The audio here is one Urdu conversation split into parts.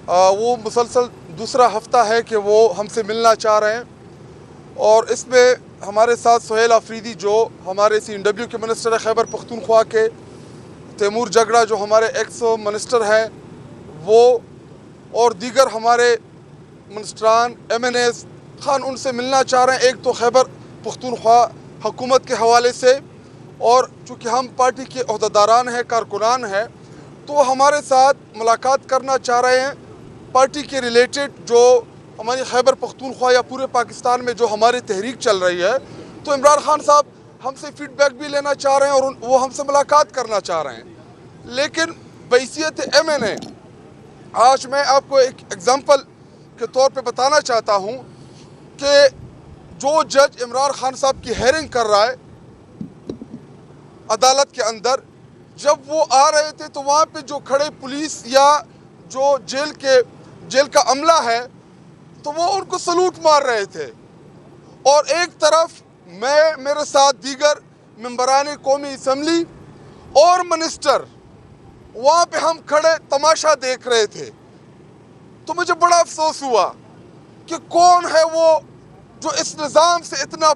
وہ مسلسل دوسرا ہفتہ ہے کہ وہ ہم سے ملنا چاہ رہے ہیں، اور اس میں ہمارے ساتھ سہیل آفریدی جو ہمارے CNW کے منسٹر ہے خیبر پختونخوا کے، تیمور جگڑا جو ہمارے ایکس منسٹر ہیں وہ، اور دیگر ہمارے منسٹران MNAs خان ان سے ملنا چاہ رہے ہیں، ایک تو خیبر پختونخوا حکومت کے حوالے سے، اور چونکہ ہم پارٹی کے عہدیداران ہیں، کارکنان ہیں، تو وہ ہمارے ساتھ ملاقات کرنا چاہ رہے ہیں پارٹی کے ریلیٹڈ، جو ہماری خیبر پختونخوا یا پورے پاکستان میں جو ہماری تحریک چل رہی ہے۔ تو عمران خان صاحب ہم سے فیڈ بیک بھی لینا چاہ رہے ہیں اور وہ ہم سے ملاقات کرنا چاہ رہے ہیں، لیکن بحیثیت MNA آج میں آپ کو ایک ایگزامپل کے طور پہ بتانا چاہتا ہوں کہ جو جج عمران خان صاحب کی ہیئرنگ کر رہا ہے عدالت کے اندر، جب وہ آ رہے تھے تو وہاں پہ جو کھڑے پولیس یا جو جیل کا عملہ ہے تو وہ ان کو سلوٹ مار رہے تھے، اور ایک طرف میرے ساتھ دیگر ممبران قومی اسمبلی اور منسٹر وہاں پہ ہم کھڑے تماشا دیکھ رہے تھے۔ تو مجھے بڑا افسوس ہوا کہ کون ہے وہ جو اس نظام سے اتنا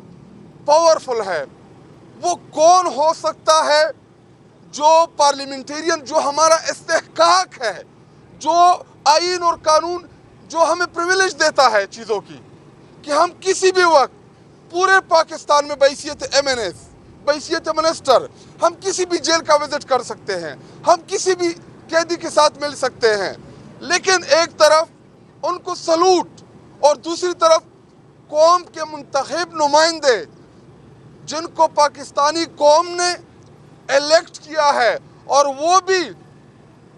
پاورفل ہے، وہ کون ہو سکتا ہے جو پارلیمنٹیرین، جو ہمارا استحقاق ہے، جو آئین اور قانون جو ہمیں پریویلیج دیتا ہے چیزوں کی، کہ ہم کسی بھی وقت پورے پاکستان میں بحیثیت MNAs، بحیثیت منسٹر، ہم کسی بھی جیل کا وزٹ کر سکتے ہیں، ہم کسی بھی قیدی کے ساتھ مل سکتے ہیں، لیکن ایک طرف ان کو سلوٹ اور دوسری طرف قوم کے منتخب نمائندے جن کو پاکستانی قوم نے الیکٹ کیا ہے، اور وہ بھی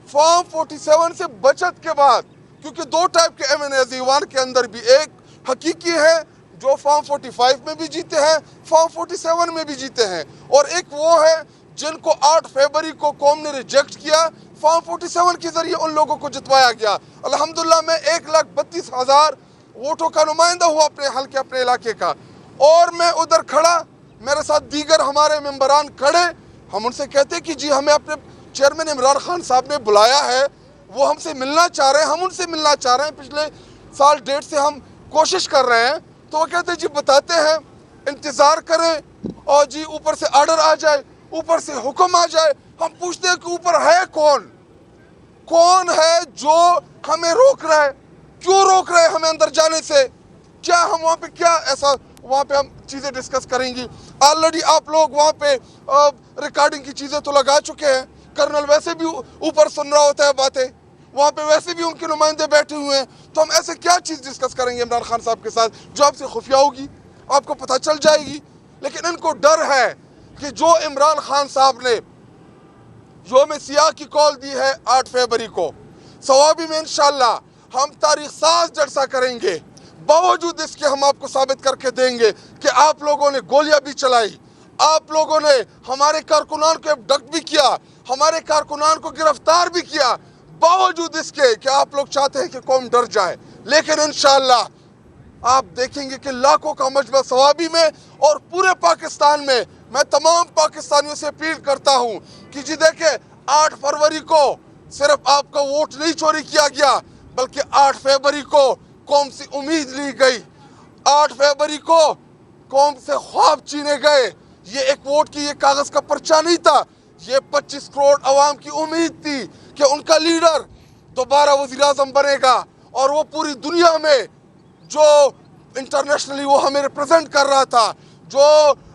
فارم 47 سے بچت کے بعد، کیونکہ دو ٹائپ کے MNAs ایوان کے اندر بھی، ایک حقیقی ہے جو فارم 45 میں بھی جیتے ہیں، فارم 47 میں بھی جیتے ہیں، اور ایک وہ ہے جن کو 8 فروری کو قوم نے ریجیکٹ کیا، فارم 47 کے ذریعے ان لوگوں کو جتوایا گیا۔ الحمدللہ میں 1,32,000 ووٹوں کا نمائندہ ہوا اپنے حلقے، اپنے علاقے کا، اور میں ادھر کھڑا، میرے ساتھ دیگر ہمارے ممبران کھڑے، ہم ان سے کہتے کہ جی ہمیں اپنے چیئرمین عمران خان صاحب نے بلایا ہے، وہ ہم سے ملنا چاہ رہے ہیں، ہم ان سے ملنا چاہ رہے ہیں، پچھلے سال 1.5 سے ہم کوشش کر رہے ہیں۔ تو وہ کہتے ہیں جی بتاتے ہیں، انتظار کریں، اور جی اوپر سے آرڈر آ جائے، اوپر سے حکم آ جائے۔ ہم پوچھتے ہیں کہ اوپر ہے کون ہے جو ہمیں روک رہا ہے؟ کیوں روک رہے ہیں ہمیں اندر جانے سے؟ کیا ہم وہاں پہ کیا ایسا وہاں پہ ہم چیزیں ڈسکس کریں گی؟ آلریڈی آپ لوگ وہاں پہ ریکارڈنگ کی چیزیں تو لگا چکے ہیں، کرنل ویسے بھی اوپر سن رہا ہوتا ہے باتیں، وہاں پہ ویسے بھی ان کے نمائندے بیٹھے ہوئے ہیں، تو ہم ایسے کیا چیز ڈسکس کریں گے عمران خان صاحب کے ساتھ جو آپ سے خفیہ ہوگی، آپ کو پتہ چل جائے گی؟ لیکن ان کو ڈر ہے کہ جو عمران خان صاحب نے یوم سیاہ کی کال دی ہے 8 فروری کو، ثوابی میں انشاءاللہ ہم تاریخ ساز جلسہ کریں گے، باوجود اس کے ہم آپ کو ثابت کر کے دیں گے کہ آپ لوگوں نے گولیاں بھی چلائی، آپ لوگوں نے ہمارے کارکنان کو ابڈکٹ بھی کیا، ہمارے کارکنان کو گرفتار بھی کیا، باوجود اس کے کہ آپ لوگ چاہتے ہیں کہ قوم ڈر جائے۔ لیکن انشاءاللہ آپ دیکھیں گے کہ لاکھوں کا مجمع ثوابی میں اور پورے پاکستان میں، میں تمام پاکستانیوں سے اپیل کرتا ہوں کہ جی دیکھیں 8 فروری کو صرف آپ کا ووٹ نہیں چوری کیا گیا، بلکہ 8 فروری کو قوم سے امید لی گئی، 8 فروری کو قوم سے خواب چینے گئے۔ یہ ایک ووٹ کی، یہ کاغذ کا پرچہ نہیں تھا، یہ 25 کروڑ عوام کی امید تھی کہ ان کا لیڈر دوبارہ وزیر اعظم بنے گا، اور وہ پوری دنیا میں جو انٹرنیشنلی وہ ہمیں ریپرزنٹ کر رہا تھا، جو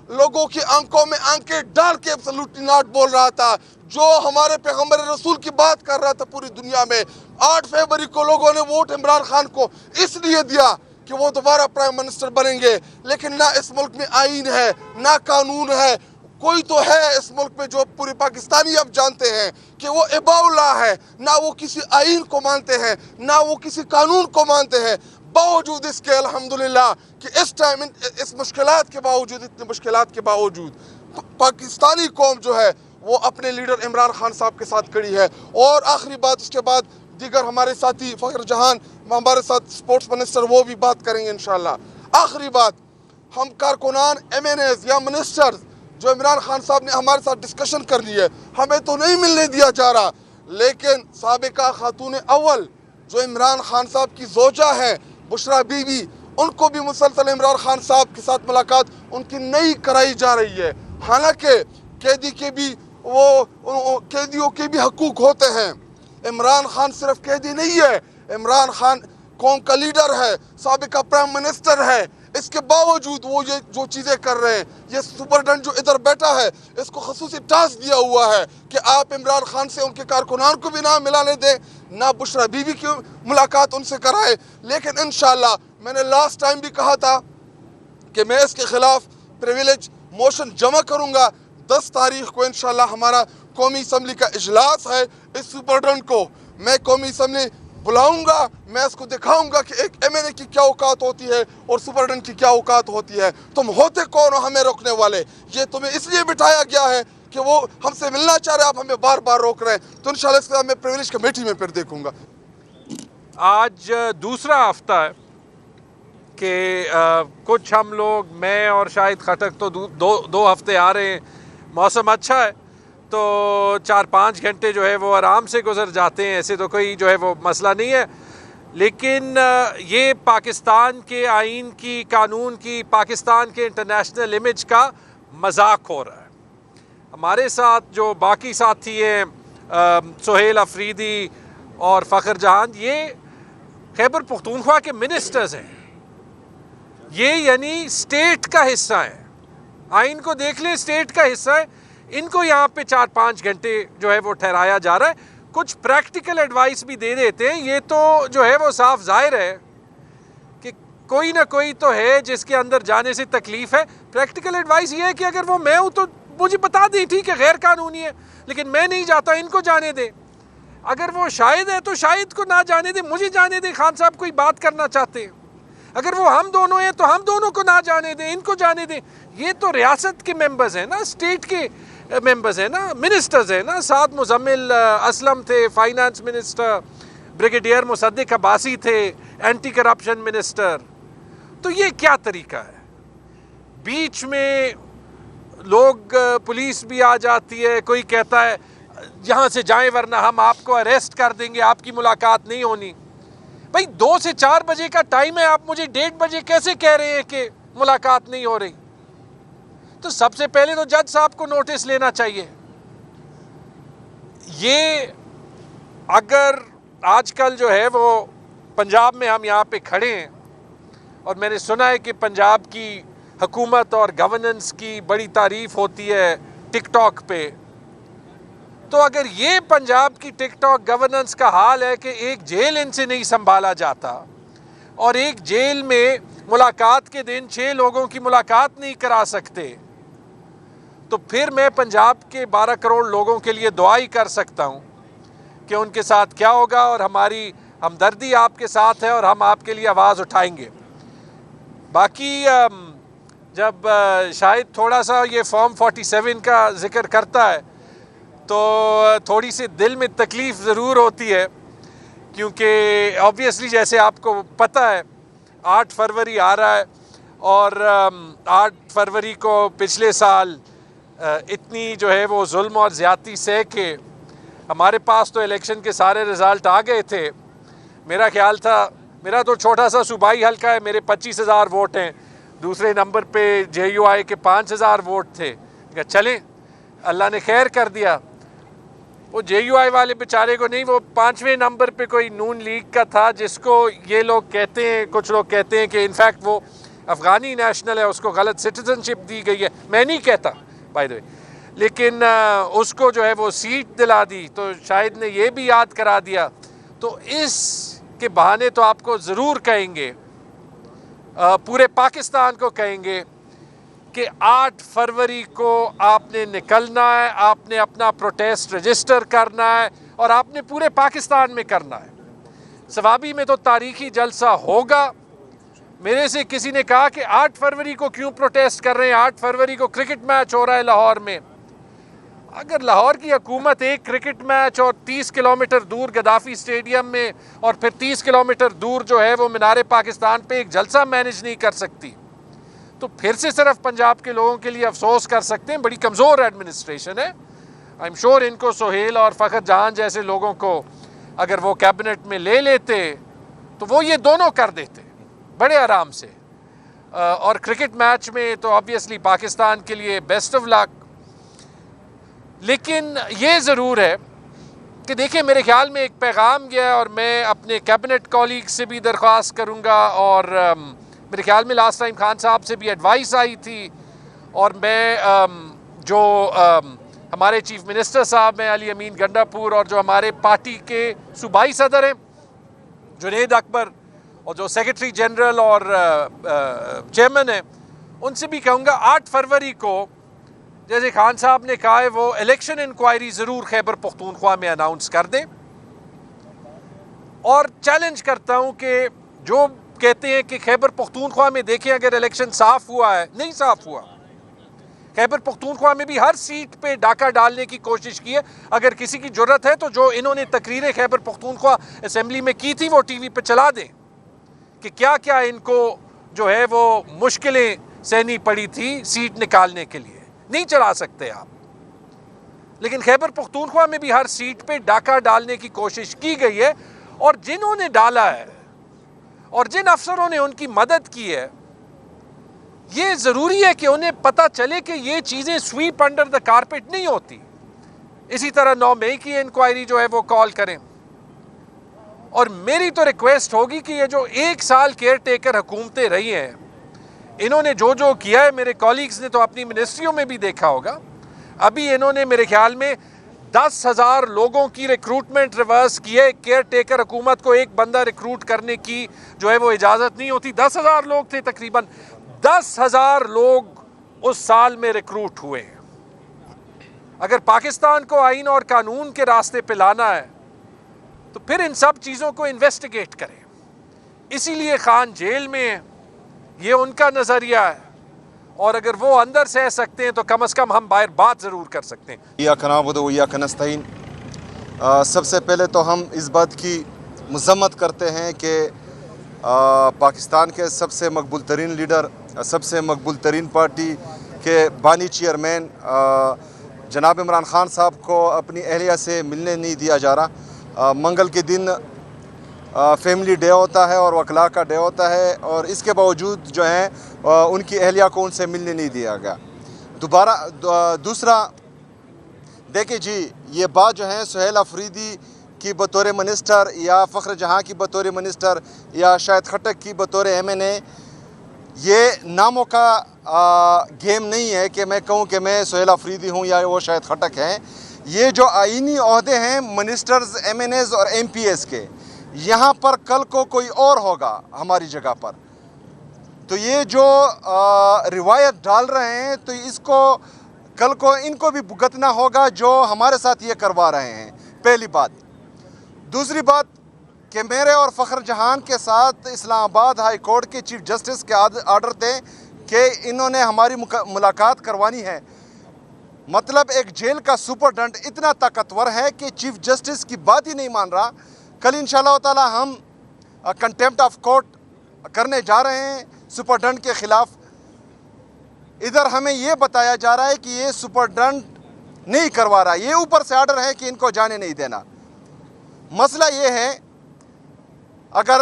لوگوں کی آنکھوں میں آنکھیں ڈال کے ایبسولوٹلی ناٹ بول رہا تھا، جو ہمارے پیغمبر رسول کی بات کر رہا تھا پوری دنیا میں، 8 فروری کو لوگوں نے ووٹ عمران خان کو اس لیے دیا کہ وہ دوبارہ پرائم منسٹر بنیں گے۔ لیکن نہ اس ملک میں آئین ہے، نہ قانون ہے، کوئی تو ہے اس ملک میں جو پورے پاکستانی اب جانتے ہیں کہ وہ اباء اللہ ہے، نہ وہ کسی آئین کو مانتے ہیں، نہ وہ کسی قانون کو مانتے ہیں، باوجود اس کے الحمدللہ کہ اس ٹائم اس مشکلات کے باوجود، اتنے مشکلات کے باوجود پاکستانی قوم جو ہے وہ اپنے لیڈر عمران خان صاحب کے ساتھ کھڑی ہے۔ اور آخری بات، اس کے بعد دیگر ہمارے ساتھی فخر جہان ہمارے ساتھ سپورٹس منسٹر وہ بھی بات کریں گے انشاءاللہ۔ آخری بات، ہم کارکنان MNAs یا منسٹرز جو عمران خان صاحب نے ہمارے ساتھ ڈسکشن کر لی ہے، ہمیں تو نہیں ملنے دیا جا رہا، لیکن سابقہ خاتون اول جو عمران خان صاحب کی زوجہ ہیں بشرا بی بی، ان کو بھی مسلسل عمران خان صاحب کے ساتھ ملاقات ان کی نہیں کرائی جا رہی ہے، حالانکہ قیدی کے بھی قیدیوں کے بھی حقوق ہوتے ہیں۔ عمران خان صرف قیدی نہیں ہے، عمران خان قوم کا لیڈر ہے، سابقہ پرائم منسٹر ہے، اس کے باوجود وہ یہ جو چیزیں کر رہے ہیں، یہ سپرڈنٹ جو ادھر بیٹھا ہے اس کو خصوصی ٹاسک دیا ہوا ہے کہ آپ عمران خان سے ان کے کارکنان کو بھی نہ ملانے دیں، نہ بشرا بی بی کی ملاقات ان سے کرائے۔ لیکن انشاءاللہ میں نے لاسٹ ٹائم بھی کہا تھا کہ میں اس کے خلاف پریویلیج موشن جمع کروں گا۔ 10 تاریخ کو انشاءاللہ ہمارا قومی اسمبلی کا اجلاس ہے، اس سپرڈنٹ کو میں قومی اسمبلی بلاؤں گا، میں اس کو دکھاؤں گا کہ ایک ایم این اے کی کیا اوقات ہوتی ہے اور سپرڈنٹ کی کیا اوقات ہوتی ہے۔ تم ہوتے کون ہو ہمیں روکنے والے؟ یہ تمہیں اس لیے بٹھایا گیا ہے کہ وہ ہم سے ملنا چاہ رہے ہیں، آپ ہمیں بار بار روک رہے ہیں۔ تو انشاءاللہ اس کے بعد میں پریویلیج کمیٹی میں پھر دیکھوں گا۔ آج دوسرا ہفتہ ہے کہ کچھ ہم لوگ، میں اور شاہد خٹک تو دو ہفتے آ رہے ہیں، موسم اچھا ہے تو 4-5 گھنٹے جو ہے وہ آرام سے گزر جاتے ہیں، ایسے تو کوئی جو ہے وہ مسئلہ نہیں ہے۔ لیکن یہ پاکستان کے آئین کی، قانون کی، پاکستان کے انٹرنیشنل امیج کا مذاق ہو رہا ہے۔ ہمارے ساتھ جو باقی ساتھی ہیں، سہیل افریدی اور فخر جہان، یہ خیبر پختونخوا کے منسٹرز ہیں، یہ یعنی اسٹیٹ کا حصہ ہیں، آئین کو دیکھ لیں، اسٹیٹ کا حصہ ہے۔ ان کو یہاں پہ 4-5 گھنٹے جو ہے وہ ٹھہرایا جا رہا ہے، کچھ پریکٹیکل ایڈوائس بھی دے دیتے ہیں۔ یہ تو جو ہے وہ صاف ظاہر ہے کہ کوئی نہ کوئی تو ہے جس کے اندر جانے سے تکلیف ہے۔ پریکٹیکل ایڈوائس یہ ہے کہ اگر وہ میں ہوں تو مجھے بتا دیں، ٹھیک ہے غیر قانونی ہے، لیکن میں نہیں جاتا، ان کو جانے دیں۔ اگر وہ شاہد ہے تو شاہد کو نہ جانے دیں، مجھے جانے دیں، خان صاحب کوئی بات کرنا چاہتے ہیں۔ اگر وہ ہم دونوں ہیں تو ہم دونوں کو نہ جانے دیں، ان کو جانے دیں۔ یہ تو ریاست کے ممبرز ہیں نا، اسٹیٹ کے ممبرز ہیں نا، منسٹرز ہیں نا۔ ساتھ مزمل اسلم تھے فائنانس منسٹر، بریگیڈیئر مصدق عباسی تھے اینٹی کرپشن منسٹر۔ تو یہ کیا طریقہ ہے؟ بیچ میں لوگ، پولیس بھی آ جاتی ہے، کوئی کہتا ہے یہاں سے جائیں ورنہ ہم آپ کو اریسٹ کر دیں گے، آپ کی ملاقات نہیں ہونی۔ بھائی 2 سے 4 بجے کا ٹائم ہے، آپ مجھے 1:30 بجے کیسے کہہ رہے ہیں کہ ملاقات نہیں ہو رہی؟ تو سب سے پہلے تو جج صاحب کو نوٹس لینا چاہیے۔ یہ اگر آج کل جو ہے وہ پنجاب میں ہم یہاں پہ کھڑے ہیں اور میں نے سنا ہے کہ پنجاب کی حکومت اور گورننس کی بڑی تعریف ہوتی ہے ٹک ٹاک پہ، تو اگر یہ پنجاب کی ٹک ٹاک گورننس کا حال ہے کہ ایک جیل ان سے نہیں سنبھالا جاتا اور ایک جیل میں ملاقات کے دن 6 لوگوں کی ملاقات نہیں کرا سکتے، تو پھر میں پنجاب کے 12 کروڑ لوگوں کے لیے دعا ہی کر سکتا ہوں کہ ان کے ساتھ کیا ہوگا، اور ہماری ہمدردی آپ کے ساتھ ہے اور ہم آپ کے لیے آواز اٹھائیں گے۔ باقی جب شاید تھوڑا سا یہ فارم 47 کا ذکر کرتا ہے تو تھوڑی سی دل میں تکلیف ضرور ہوتی ہے، کیونکہ آبویسلی جیسے آپ کو پتہ ہے 8 فروری آ رہا ہے، اور 8 فروری کو پچھلے سال اتنی جو ہے وہ ظلم اور زیادتی سہ کے ہمارے پاس تو الیکشن کے سارے رزلٹ آ گئے تھے۔ میرا خیال تھا، میرا تو چھوٹا سا صوبائی حلقہ ہے، میرے 25,000 ووٹ ہیں، دوسرے نمبر پہ جے یو آئی کے 5,000 ووٹ تھے۔ کہ چلیں اللہ نے خیر کر دیا، وہ جے یو آئی والے بیچارے کو نہیں، وہ 5ویں نمبر پہ کوئی نون لیگ کا تھا، جس کو یہ لوگ کہتے ہیں، کچھ لوگ کہتے ہیں کہ انفیکٹ وہ افغانی نیشنل ہے، اس کو غلط سٹیزن شپ دی گئی ہے۔ میں نہیں کہتا بائی دا وے، لیکن اس کو جو ہے وہ سیٹ دلا دی، تو شاید نے یہ بھی یاد کرا دیا۔ تو اس کے بہانے تو آپ کو ضرور کہیں گے، پورے پاکستان کو کہیں گے کہ 8 فروری کو آپ نے نکلنا ہے، آپ نے اپنا پروٹیسٹ رجسٹر کرنا ہے، اور آپ نے پورے پاکستان میں کرنا ہے۔ ثوابی میں تو تاریخی جلسہ ہوگا۔ میرے سے کسی نے کہا کہ 8 فروری کو کیوں پروٹیسٹ کر رہے ہیں، 8 فروری کو کرکٹ میچ ہو رہا ہے لاہور میں۔ اگر لاہور کی حکومت ایک کرکٹ میچ اور 30 کلومیٹر دور گدافی اسٹیڈیم میں اور پھر 30 کلومیٹر دور جو ہے وہ مینار پاکستان پہ ایک جلسہ مینیج نہیں کر سکتی، تو پھر سے صرف پنجاب کے لوگوں کے لیے افسوس کر سکتے ہیں۔ بڑی کمزور ایڈمنسٹریشن ہے۔ آئی ایم شور ان کو سہیل اور فخر جہان جیسے لوگوں کو اگر وہ کیبنٹ میں لے لیتے تو وہ یہ دونوں کر دیتے بڑے آرام سے. اور کرکٹ میچ میں تو آبویسلی پاکستان کے لیے بیسٹ آف لک. لیکن یہ ضرور ہے کہ دیکھیں میرے خیال میں ایک پیغام گیا ہے اور میں اپنے کیبنٹ کولیگ سے بھی درخواست کروں گا, اور میرے خیال میں لاسٹ ٹائم خان صاحب سے بھی ایڈوائس آئی تھی, اور میں جو ہمارے چیف منسٹر صاحب ہیں علی امین گنڈاپور, اور جو ہمارے پارٹی کے صوبائی صدر ہیں جنید اکبر, اور جو سیکرٹری جنرل اور چیئرمین ہیں, ان سے بھی کہوں گا 8 فروری کو جیسے خان صاحب نے کہا ہے وہ الیکشن انکوائری ضرور خیبر پختونخوا میں اناؤنس کر دیں. اور چیلنج کرتا ہوں کہ جو کہتے ہیں کہ خیبر پختونخوا میں دیکھیں اگر الیکشن صاف ہوا ہے, نہیں صاف ہوا. خیبر پختونخوا میں بھی ہر سیٹ پہ ڈاکہ ڈالنے کی کوشش کی ہے. اگر کسی کی جرت ہے تو جو انہوں نے تقریریں خیبر پختونخوا اسمبلی میں کی تھی وہ ٹی وی پہ چلا دیں کہ کیا کیا ان کو جو ہے وہ مشکلیں سہنی پڑی تھی سیٹ نکالنے کے لیے. نہیں چلا سکتے آپ, لیکن خیبر پختونخوا میں بھی ہر سیٹ پہ ڈاکہ ڈالنے کی کوشش کی گئی ہے. اور جنہوں نے ڈالا ہے اور جن افسروں نے ان کی مدد کی ہے, یہ ضروری ہے کہ انہیں پتہ چلے کہ یہ چیزیں سویپ انڈر دا کارپیٹ نہیں ہوتی. اسی طرح 9 مئی کی انکوائری جو ہے وہ کال کریں. اور میری تو ریکویسٹ ہوگی کہ یہ جو 1 سال کیئر ٹیکر حکومتیں رہی ہیں, انہوں نے جو کیا ہے, میرے کولیگز نے تو اپنی منسٹریوں میں بھی دیکھا ہوگا. ابھی انہوں نے میرے خیال میں 10,000 لوگوں کی ریکروٹمنٹ ریورس کی ہے. کیئر ٹیکر حکومت کو ایک بندہ ریکروٹ کرنے کی جو ہے وہ اجازت نہیں ہوتی. 10,000 لوگ تھے تقریباً, 10,000 لوگ اس سال میں ریکروٹ ہوئے ہیں. اگر پاکستان کو آئین اور قانون کے راستے پہ لانا ہے تو پھر ان سب چیزوں کو انویسٹیگیٹ کریں. اسی لیے خان جیل میں ہیں, یہ ان کا نظریہ ہے, اور اگر وہ اندر سہ سکتے ہیں تو کم از کم ہم باہر بات ضرور کر سکتے ہیں. ایاک نعبد و ایاک نستعین. سب سے پہلے تو ہم اس بات کی مذمت کرتے ہیں کہ پاکستان کے سب سے مقبول ترین لیڈر, سب سے مقبول ترین پارٹی کے بانی چیئرمین جناب عمران خان صاحب کو اپنی اہلیہ سے ملنے نہیں دیا جا رہا. منگل کے دن فیملی ڈے ہوتا ہے اور وکلاء کا ڈے ہوتا ہے, اور اس کے باوجود جو ہیں ان کی اہلیہ کو ان سے ملنے نہیں دیا گیا. دوسرا دیکھیں جی, یہ بات جو ہے سہیل افریدی کی بطور منسٹر یا فخر جہاں کی بطور منسٹر یا شاہد خٹک کی بطور MNA, یہ ناموں کا گیم نہیں ہے کہ میں کہوں کہ میں سہیل افریدی ہوں یا وہ شاہد خٹک ہیں. یہ جو آئینی عہدے ہیں منسٹرز, MNAs اور MPs کے, یہاں پر کل کو کوئی اور ہوگا ہماری جگہ پر, تو یہ جو روایت ڈال رہے ہیں تو اس کو کل کو ان کو بھی بھگتنا ہوگا جو ہمارے ساتھ یہ کروا رہے ہیں. پہلی بات. دوسری بات کہ میرے اور فخر جہان کے ساتھ اسلام آباد ہائی کورٹ کے چیف جسٹس کے آرڈر تھے کہ انہوں نے ہماری ملاقات کروانی ہے. مطلب ایک جیل کا سپرڈنٹ اتنا طاقتور ہے کہ چیف جسٹس کی بات ہی نہیں مان رہا. کل انشاءاللہ تعالی ہم کنٹیمپٹ آف کورٹ کرنے جا رہے ہیں سپرڈنٹ کے خلاف. ادھر ہمیں یہ بتایا جا رہا ہے کہ یہ سپرڈنٹ نہیں کروا رہا, یہ اوپر سے آرڈر ہے کہ ان کو جانے نہیں دینا. مسئلہ یہ ہے, اگر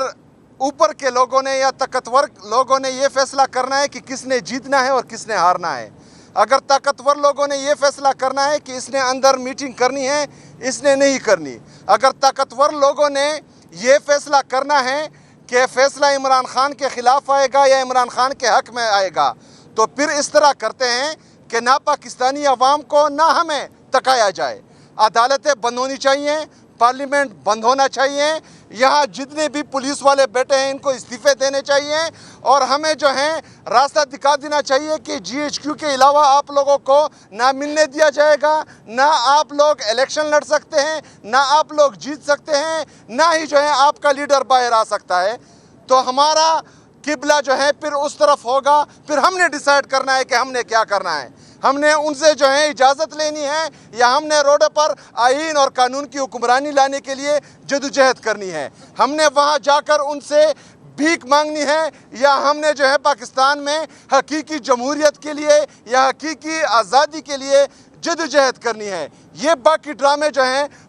اوپر کے لوگوں نے یا طاقتور لوگوں نے یہ فیصلہ کرنا ہے کہ کس نے جیتنا ہے اور کس نے ہارنا ہے, اگر طاقتور لوگوں نے یہ فیصلہ کرنا ہے کہ اس نے اندر میٹنگ کرنی ہے, اس نے نہیں کرنی, اگر طاقتور لوگوں نے یہ فیصلہ کرنا ہے کہ فیصلہ عمران خان کے خلاف آئے گا یا عمران خان کے حق میں آئے گا, تو پھر اس طرح کرتے ہیں کہ نہ پاکستانی عوام کو نہ ہمیں تکایا جائے. عدالتیں بند ہونی چاہیے, پارلیمنٹ بند ہونا چاہیے, یہاں جتنے بھی پولیس والے بیٹھے ہیں ان کو استعفے دینے چاہیے, اور ہمیں جو ہے راستہ دکھا دینا چاہیے کہ GHQ کے علاوہ آپ لوگوں کو نہ ملنے دیا جائے گا, نہ آپ لوگ الیکشن لڑ سکتے ہیں, نہ آپ لوگ جیت سکتے ہیں, نہ ہی جو ہے آپ کا لیڈر باہر آ سکتا ہے. تو ہمارا قبلہ جو ہے پھر اس طرف ہوگا. پھر ہم نے ڈیسائیڈ کرنا ہے کہ ہم نے کیا کرنا ہے. ہم نے ان سے جو ہے اجازت لینی ہے یا ہم نے روڈ پر آئین اور قانون کی حکمرانی لانے کے لیے جدوجہد کرنی ہے. ہم نے وہاں جا کر ان سے بھیک مانگنی ہے یا ہم نے جو ہے پاکستان میں حقیقی جمہوریت کے لیے یا حقیقی آزادی کے لیے جدوجہد کرنی ہے. یہ باقی ڈرامے جو ہیں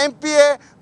MPA,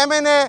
MNA